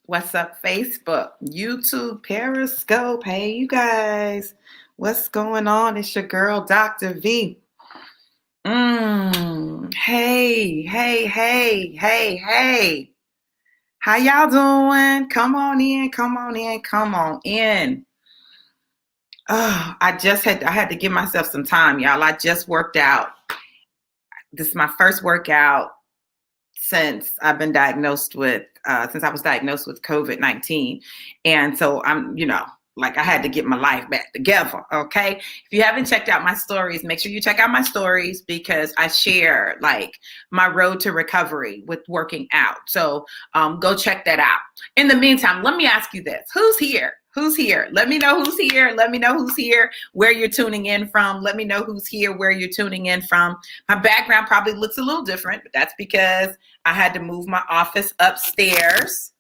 What's up, Facebook, YouTube, Periscope? Hey, you guys. What's going on? It's your girl, Dr. V. Hey. How y'all doing? Come on in. Oh, I had to give myself some time, y'all. I just worked out. This is my first workout since I was diagnosed with COVID-19. And so I had to get my life back together. Okay. If you haven't checked out my stories, make sure you check out my stories because I share my road to recovery with working out. So go check that out. In the meantime, let me ask you this. Who's here? Let me know who's here, where you're tuning in from. Let me know who's here, where you're tuning in from. My background probably looks a little different, but that's because I had to move my office upstairs,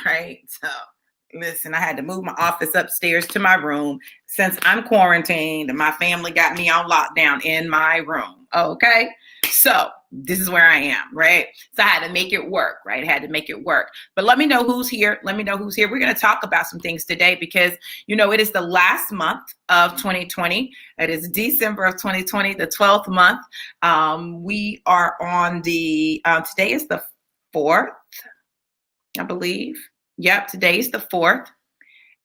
right? So listen, I had to move my office upstairs to my room since I'm quarantined and my family got me on lockdown in my room, okay? So this is where I am, right? So I had to make it work, right? But let me know who's here. We're going to talk about some things today because, it is the last month of 2020. It is December of 2020, the 12th month. We are on today is the 4th, I believe. Yep, today's the 4th.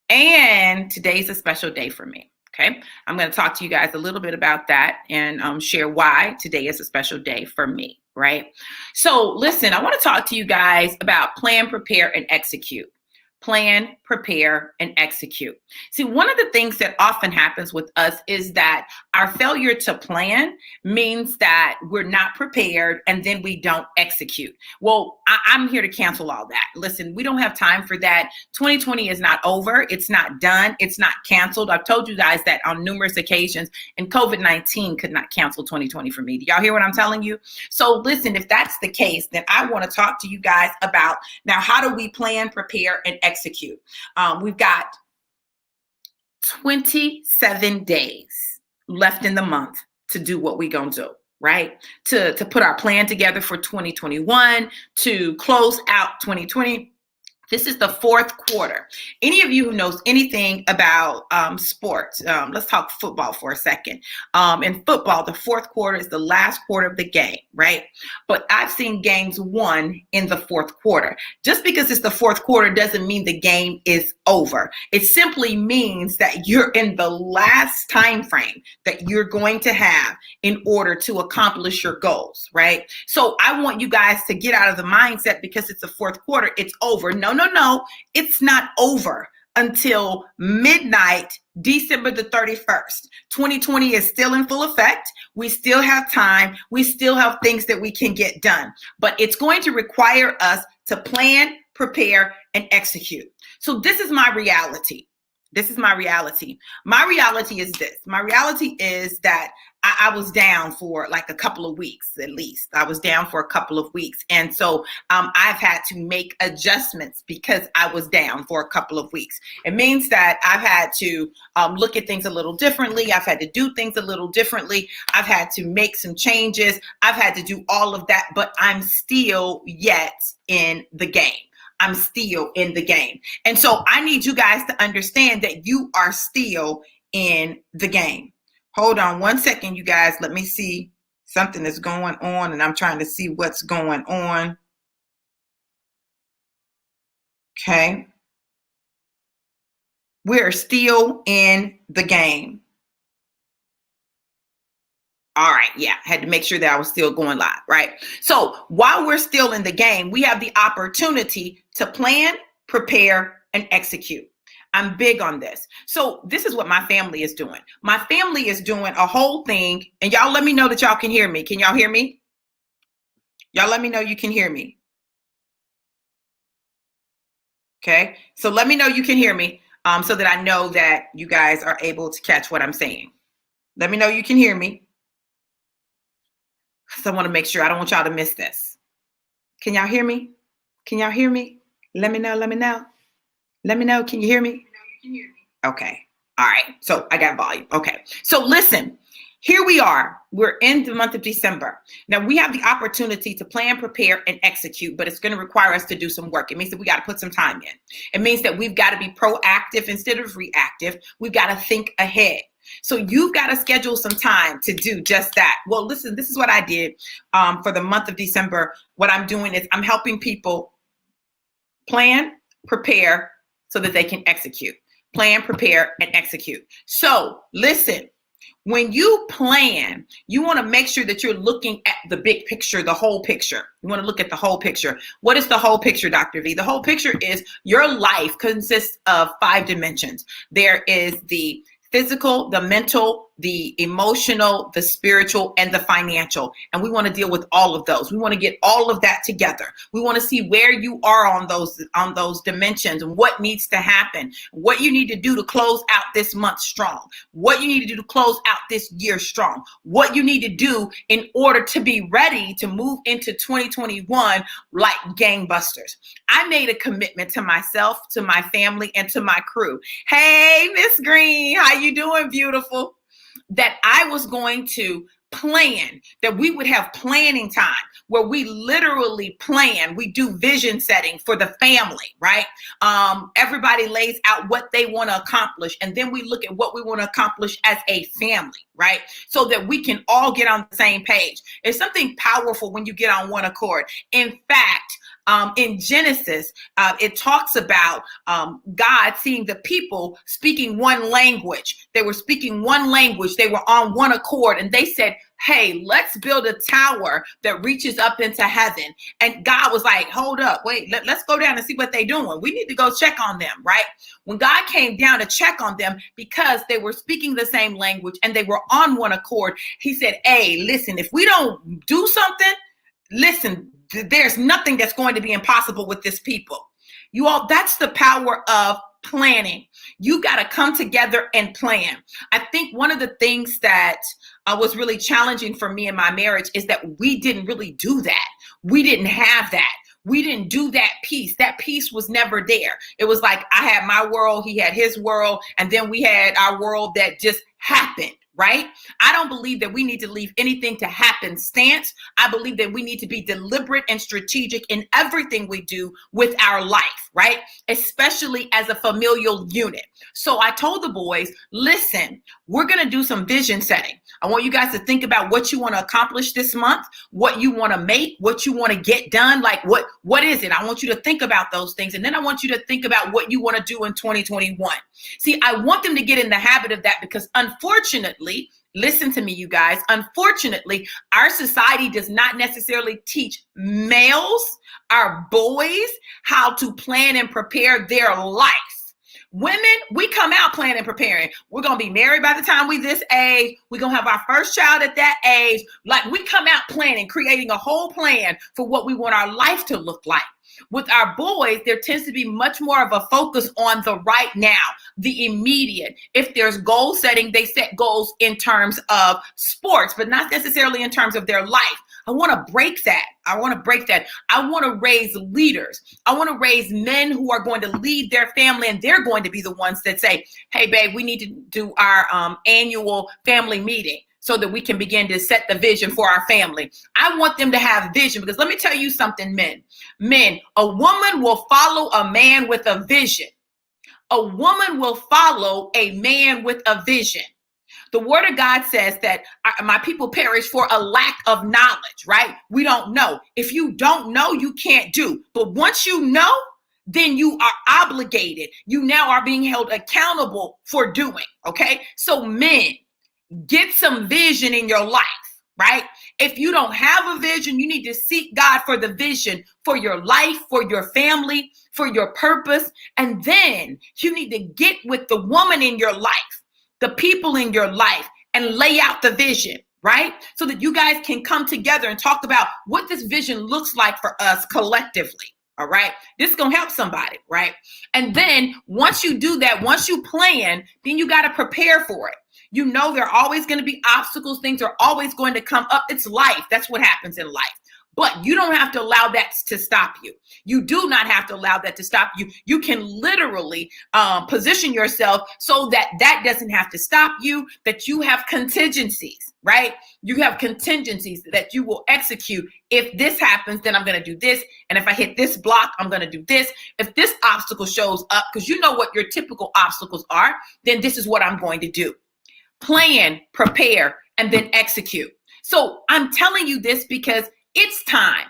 And today's a special day for me. Okay, I'm going to talk to you guys a little bit about that and share why today is a special day for me, right? So listen, I want to talk to you guys about plan, prepare, and execute. Plan, prepare, and execute. See, one of the things that often happens with us is that our failure to plan means that we're not prepared and then we don't execute. Well, I'm here to cancel all that. Listen, we don't have time for that. 2020 is not over. It's not done. It's not canceled. I've told you guys that on numerous occasions, and COVID-19 could not cancel 2020 for me. Do y'all hear what I'm telling you? So listen, if that's the case, then I want to talk to you guys about now, how do we plan, prepare, and execute? We've got 27 days left in the month to do what we're going to do, right? To put our plan together for 2021, to close out 2020. This is the 4th quarter. Any of you who knows anything about sports, let's talk football for a second. In football, the 4th quarter is the last quarter of the game, right? But I've seen games won in the 4th quarter. Just because it's the 4th quarter doesn't mean the game is over. It simply means that you're in the last time frame that you're going to have in order to accomplish your goals, right? So I want you guys to get out of the mindset because it's the 4th quarter, it's over. No, it's not over until midnight, December the 31st. 2020 is still in full effect. We still have time. We still have things that we can get done, but it's going to require us to plan, prepare, and execute. So this is my reality. My reality is this. My reality is that I was down for like a couple of weeks, at least. And so I've had to make adjustments because I was down for a couple of weeks. It means that I've had to look at things a little differently. I've had to do things a little differently. I've had to make some changes. I've had to do all of that, but I'm still yet in the game. And so I need you guys to understand that you are still in the game. Hold on one second, you guys. Let me see. Something is going on and I'm trying to see what's going on. Okay. We're still in the game. All right. Yeah. I had to make sure that I was still going live, right? So while we're still in the game, we have the opportunity to plan, prepare, and execute. I'm big on this. So this is what my family is doing. My family is doing a whole thing, and y'all let me know that y'all can hear me. Can y'all hear me? Y'all let me know you can hear me. Okay. So let me know you can hear me so that I know that you guys are able to catch what I'm saying. Let me know you can hear me. So I want to make sure. I don't want y'all to miss this. Can y'all hear me? Let me know. Can you hear me? Okay. All right. So I got volume. Okay. So listen, here we are. We're in the month of December. Now we have the opportunity to plan, prepare, and execute, but it's going to require us to do some work. It means that we got to put some time in. It means that we've got to be proactive instead of reactive. We've got to think ahead. So you've got to schedule some time to do just that. Well, listen, this is what I did for the month of December. What I'm doing is I'm helping people plan, prepare, so that they can execute. Plan, prepare, and execute. So listen. When you plan, you want to make sure that you're looking at the big picture, the whole picture. You want to look at the whole picture. What is the whole picture, Dr. V? The whole picture is your life consists of 5 dimensions. There is the physical, the mental, the emotional, the spiritual, and the financial. And we want to deal with all of those. We want to get all of that together. We want to see where you are on those dimensions and what needs to happen, what you need to do to close out this month strong, what you need to do to close out this year strong, what you need to do in order to be ready to move into 2021 like gangbusters. I made a commitment to myself, to my family, and to my crew. Hey, Miss Green, how you doing, beautiful? That I was going to plan, that we would have planning time where we literally plan. We do vision setting for the family, right? Everybody lays out what they want to accomplish, and then we look at what we want to accomplish as a family, right? So that we can all get on the same page. It's something powerful when you get on one accord. In fact, in Genesis, it talks about God seeing the people speaking one language. They were speaking one language. They were on one accord. And they said, hey, let's build a tower that reaches up into heaven. And God was like, hold up, wait, let's go down and see what they're doing. We need to go check on them, right? When God came down to check on them, because they were speaking the same language and they were on one accord, he said, hey, listen, if we don't do something, listen, there's nothing that's going to be impossible with this people. You all, that's the power of planning. You got to come together and plan. I think one of the things that was really challenging for me in my marriage is that we didn't really do that. We didn't have that. We didn't do that piece. That piece was never there. It was like I had my world, he had his world, and then we had our world that just happened. Right? I don't believe that we need to leave anything to happenstance. I believe that we need to be deliberate and strategic in everything we do with our life, right? Especially as a familial unit. So I told the boys, listen, we're going to do some vision setting. I want you guys to think about what you want to accomplish this month, what you want to make, what you want to get done. Like what is it? I want you to think about those things. And then I want you to think about what you want to do in 2021. See, I want them to get in the habit of that because unfortunately, listen to me, you guys, unfortunately, our society does not necessarily teach males, our boys, how to plan and prepare their life. Women, we come out planning and preparing. We're going to be married by the time we this age. We're going to have our first child at that age. Like we come out planning, creating a whole plan for what we want our life to look like. With our boys, there tends to be much more of a focus on the right now, the immediate. If there's goal setting, they set goals in terms of sports, but not necessarily in terms of their life. I want to break that. I want to raise leaders. I want to raise men who are going to lead their family, and they're going to be the ones that say, hey, babe, we need to do our annual family meeting so that we can begin to set the vision for our family. I want them to have vision because let me tell you something, men. Men, a woman will follow a man with a vision. A woman will follow a man with a vision. The word of God says that my people perish for a lack of knowledge, right? We don't know. If you don't know, you can't do. But once you know, then you are obligated. You now are being held accountable for doing, okay? So men, get some vision in your life, right? If you don't have a vision, you need to seek God for the vision for your life, for your family, for your purpose. And then you need to get with the woman in your life, the people in your life, and lay out the vision, right? So that you guys can come together and talk about what this vision looks like for us collectively. All right. This is going to help somebody, right? And then once you do that, once you plan, then you got to prepare for it. You know, there are always going to be obstacles. Things are always going to come up. It's life. That's what happens in life. But you don't have to allow that to stop you. You do not have to allow that to stop you. You can literally position yourself so that that doesn't have to stop you, that you have contingencies, right? You have contingencies that you will execute. If this happens, then I'm going to do this. And if I hit this block, I'm going to do this. If this obstacle shows up, because you know what your typical obstacles are, then this is what I'm going to do. Plan, prepare, and then execute. So I'm telling you this because it's time.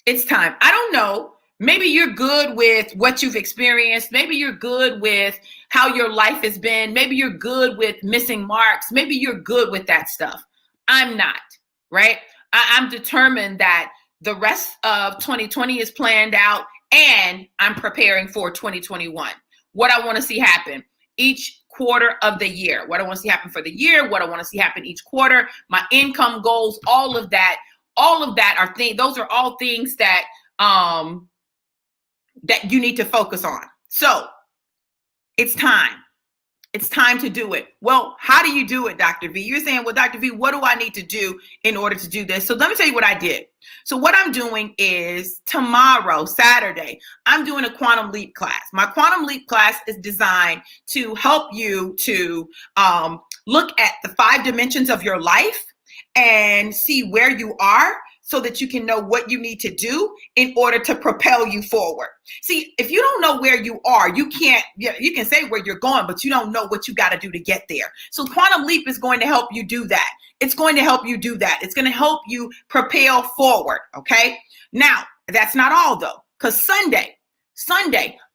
It's time. I don't know. Maybe you're good with what you've experienced. Maybe you're good with how your life has been. Maybe you're good with missing marks. Maybe you're good with that stuff. I'm not, right? I'm determined that the rest of 2020 is planned out and I'm preparing for 2021. What I want to see happen each quarter of the year, what I want to see happen for the year, what I want to see happen each quarter, my income goals, all of that are things, those are all things that that you need to focus on. So it's time. It's time to do it. Well, how do you do it, Dr. V? You're saying, well, Dr. V, what do I need to do in order to do this? So let me tell you what I did. So what I'm doing is tomorrow, Saturday, I'm doing a Quantum Leap class. My Quantum Leap class is designed to help you to look at the 5 dimensions of your life and see where you are so that you can know what you need to do in order to propel you forward. See, if you don't know where you are, you can't, you can say where you're going, but you don't know what you got to do to get there. So Quantum Leap is going to help you do that. It's going to help you do that. It's going to help you propel forward, okay? Now, that's not all though, because Sunday,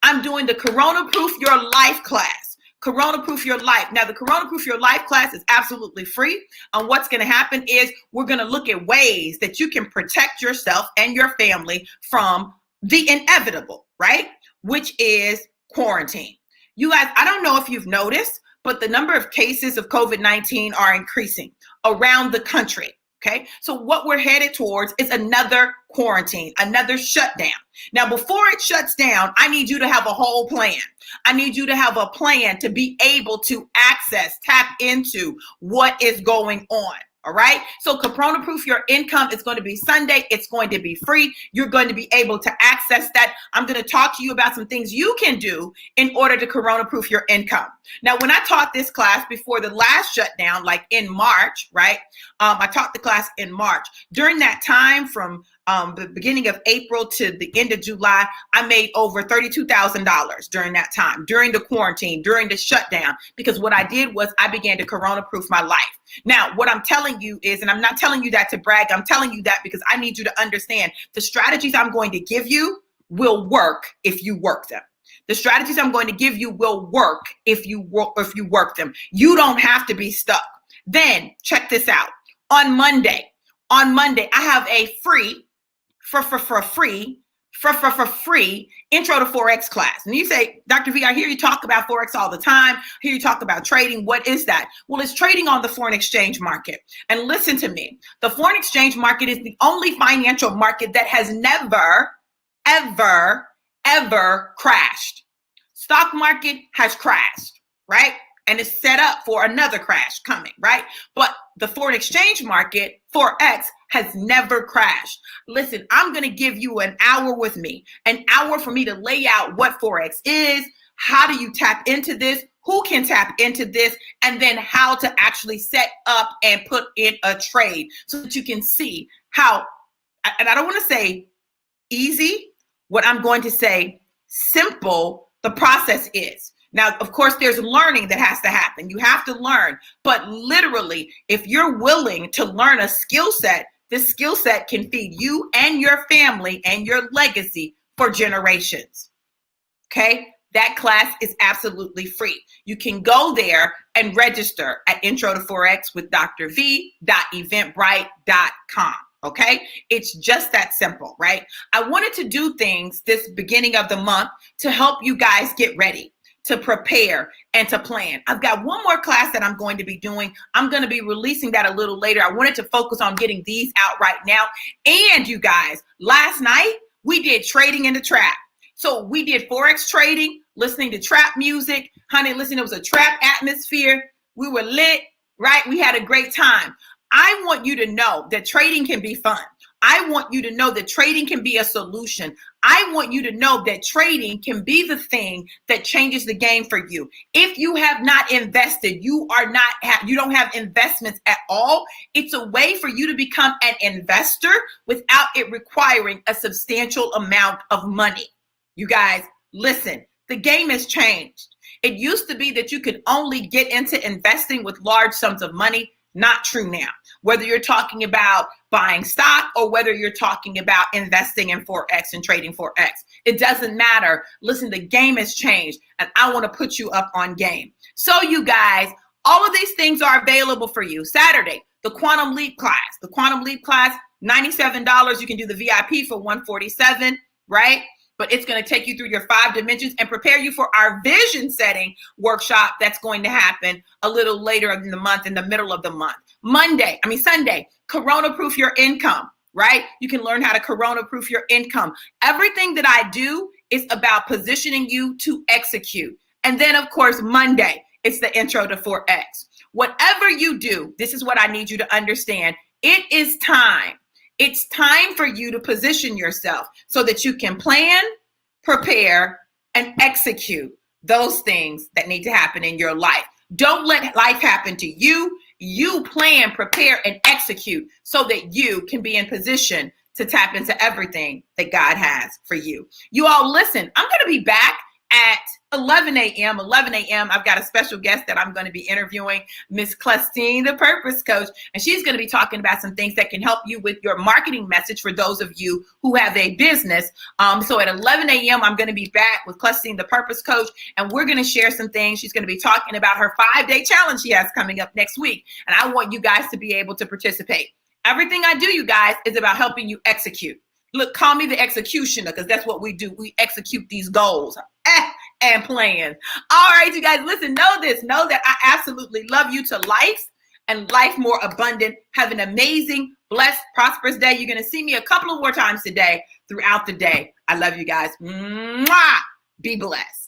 I'm doing the Corona Proof Your Life class. Corona Proof Your Life. Now, the Corona Proof Your Life class is absolutely free. And what's going to happen is we're going to look at ways that you can protect yourself and your family from the inevitable, right? Which is quarantine. You guys, I don't know if you've noticed, but the number of cases of COVID-19 are increasing around the country. Okay, so what we're headed towards is another quarantine, another shutdown. Now, before it shuts down, I need you to have a whole plan. I need you to have a plan to be able to tap into what is going on. All right. So Corona Proof Your Income is going to be Sunday. It's going to be free. You're going to be able to access that. I'm going to talk to you about some things you can do in order to Corona Proof Your Income. Now, when I taught this class before the last shutdown, like in March, right? I taught the class in March. During that time from the beginning of April to the end of July, I made over $32,000 during that time, during the quarantine, during the shutdown, because what I did was I began to Corona Proof my life. Now, what I'm telling you is, and I'm not telling you that to brag, I'm telling you that because I need you to understand the strategies I'm going to give you will work if you work them. The strategies I'm going to give you will work if you work them. You don't have to be stuck. Then check this out. On Monday, I have a free Intro to Forex class. And you say, Dr. V, I hear you talk about Forex all the time. I hear you talk about trading. What is that? Well, it's trading on the foreign exchange market. And listen to me. The foreign exchange market is the only financial market that has never, ever crashed. Stock market has crashed, right? And it's set up for another crash coming, right? But the foreign exchange market, Forex, has never crashed. Listen, I'm going to give you an hour with me, an hour for me to lay out what Forex is, how do you tap into this, who can tap into this, and then how to actually set up and put in a trade so that you can see how, and I don't want to say easy, what I'm going to say simple the process is. Now, of course, there's learning that has to happen. You have to learn. But literally, if you're willing to learn a skill set, this skill set can feed you and your family and your legacy for generations. Okay? That class is absolutely free. You can go there and register at Intro to Forex with drv.eventbrite.com. Okay? It's just that simple, right? I wanted to do things this beginning of the month to help you guys get ready, to prepare and to plan. I've got one more class that I'm going to be doing. I'm going to be releasing that a little later. I wanted to focus on getting these out right now. And you guys, last night we did trading in the trap. So we did Forex trading, listening to trap music. Honey, listen, it was a trap atmosphere. We were lit, right? We had a great time. I want you to know that trading can be fun. I want you to know that trading can be a solution. I want you to know that trading can be the thing that changes the game for you. If you have not invested, you don't have investments at all. It's a way for you to become an investor without it requiring a substantial amount of money. You guys, listen, the game has changed. It used to be that you could only get into investing with large sums of money. Not true now. Whether you're talking about buying stock or whether you're talking about investing in Forex and trading Forex, it doesn't matter. Listen, the game has changed, and I want to put you up on game. So you guys, all of these things are available for you. Saturday, the Quantum Leap class. The Quantum Leap class, $97. You can do the VIP for $147, right? But it's going to take you through your 5 dimensions and prepare you for our vision setting workshop that's going to happen a little later in the month, in the middle of the month. Sunday, Corona Proof Your Income, right? You can learn how to Corona Proof your income. Everything that I do is about positioning you to execute. And then, of course, Monday, it's the intro to Forex. Whatever you do, this is what I need you to understand. It is time. It's time for you to position yourself so that you can plan, prepare, and execute those things that need to happen in your life. Don't let life happen to you. You plan, prepare, and execute so that you can be in position to tap into everything that God has for you. You all listen, I'm going to be back at 11 a.m. I've got a special guest that I'm going to be interviewing, Miss Clustine, the Purpose Coach, and she's going to be talking about some things that can help you with your marketing message for those of you who have a business. So at 11 a.m., I'm going to be back with Clustine, the Purpose Coach, and we're going to share some things. She's going to be talking about her 5-day challenge she has coming up next week, and I want you guys to be able to participate. Everything I do, you guys, is about helping you execute. Look, call me the executioner, because that's what we do. We execute these goals and plans. All right, you guys, listen, know that I absolutely love you to life and life more abundant. Have an amazing, blessed, prosperous day. You're going to see me a couple of more times today throughout the day. I love you guys. Mwah! Be blessed.